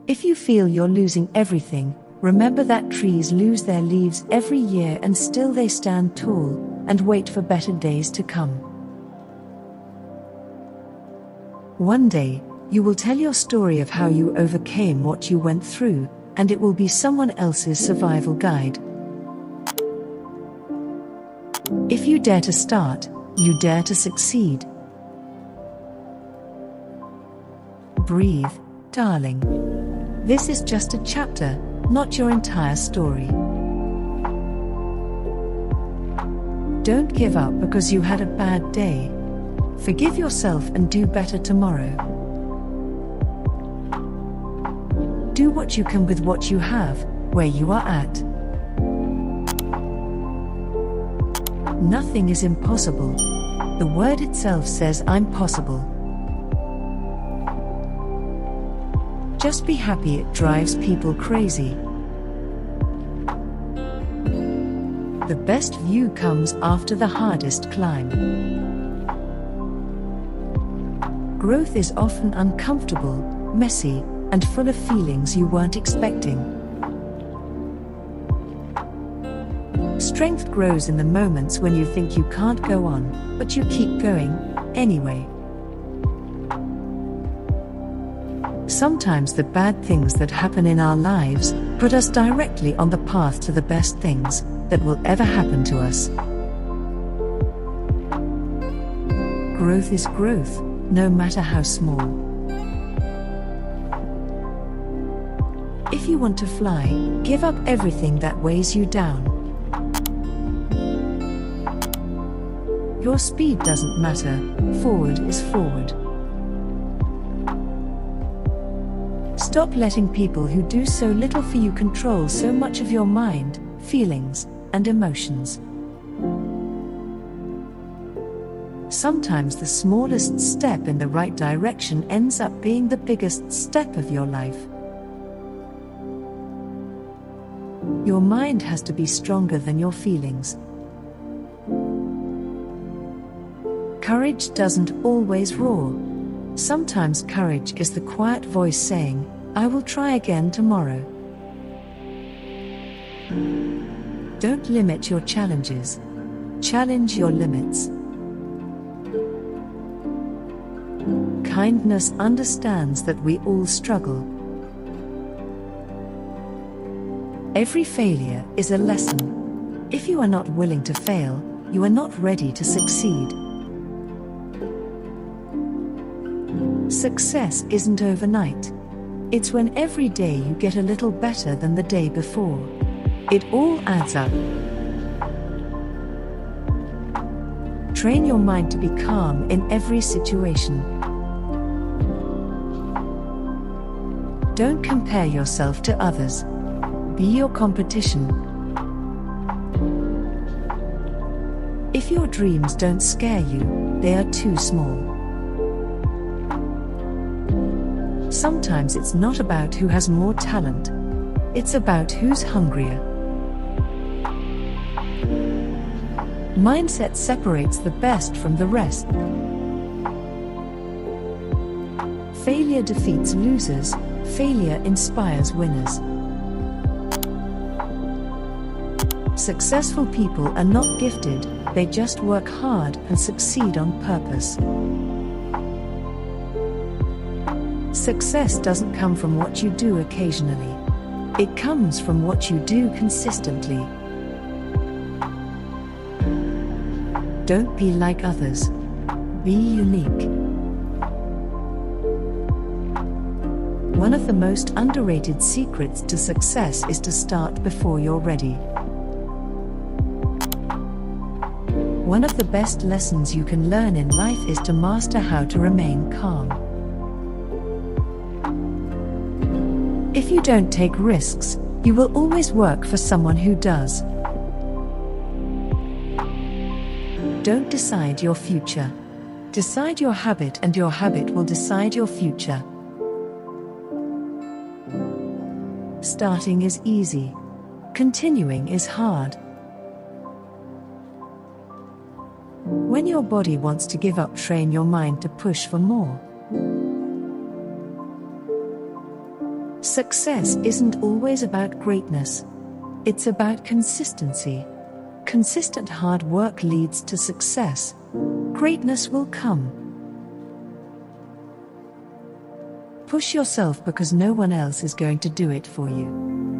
If you feel you're losing everything, remember that trees lose their leaves every year and still they stand tall and wait for better days to come. One day, you will tell your story of how you overcame what you went through, and it will be someone else's survival guide. If you dare to start, you dare to succeed. Breathe, darling. This is just a chapter, not your entire story. Don't give up because you had a bad day. Forgive yourself and do better tomorrow. Do what you can with what you have, where you are at. Nothing is impossible. The word itself says I'm possible. Just be happy. It drives people crazy. The best view comes after the hardest climb. Growth is often uncomfortable, messy, and full of feelings you weren't expecting. Strength grows in the moments when you think you can't go on, but you keep going, anyway. Sometimes the bad things that happen in our lives put us directly on the path to the best things that will ever happen to us. Growth is growth, no matter how small. If you want to fly, give up everything that weighs you down. Your speed doesn't matter, forward is forward. Stop letting people who do so little for you control so much of your mind, feelings, and emotions. Sometimes the smallest step in the right direction ends up being the biggest step of your life. Your mind has to be stronger than your feelings. Courage doesn't always roar. Sometimes courage is the quiet voice saying, I will try again tomorrow. Don't limit your challenges. Challenge your limits. Kindness understands that we all struggle. Every failure is a lesson. If you are not willing to fail, you are not ready to succeed. Success isn't overnight. It's when every day you get a little better than the day before. It all adds up. Train your mind to be calm in every situation. Don't compare yourself to others. Be your competition. If your dreams don't scare you, they are too small. Sometimes it's not about who has more talent. It's about who's hungrier. Mindset separates the best from the rest. Failure defeats losers. Failure inspires winners. Successful people are not gifted, they just work hard and succeed on purpose. Success doesn't come from what you do occasionally. It comes from what you do consistently. Don't be like others. Be unique. One of the most underrated secrets to success is to start before you're ready. One of the best lessons you can learn in life is to master how to remain calm. If you don't take risks, you will always work for someone who does. Don't decide your future. Decide your habit, and your habit will decide your future. Starting is easy. Continuing is hard. When your body wants to give up, train your mind to push for more. Success isn't always about greatness. It's about consistency. Consistent hard work leads to success. Greatness will come. Push yourself because no one else is going to do it for you.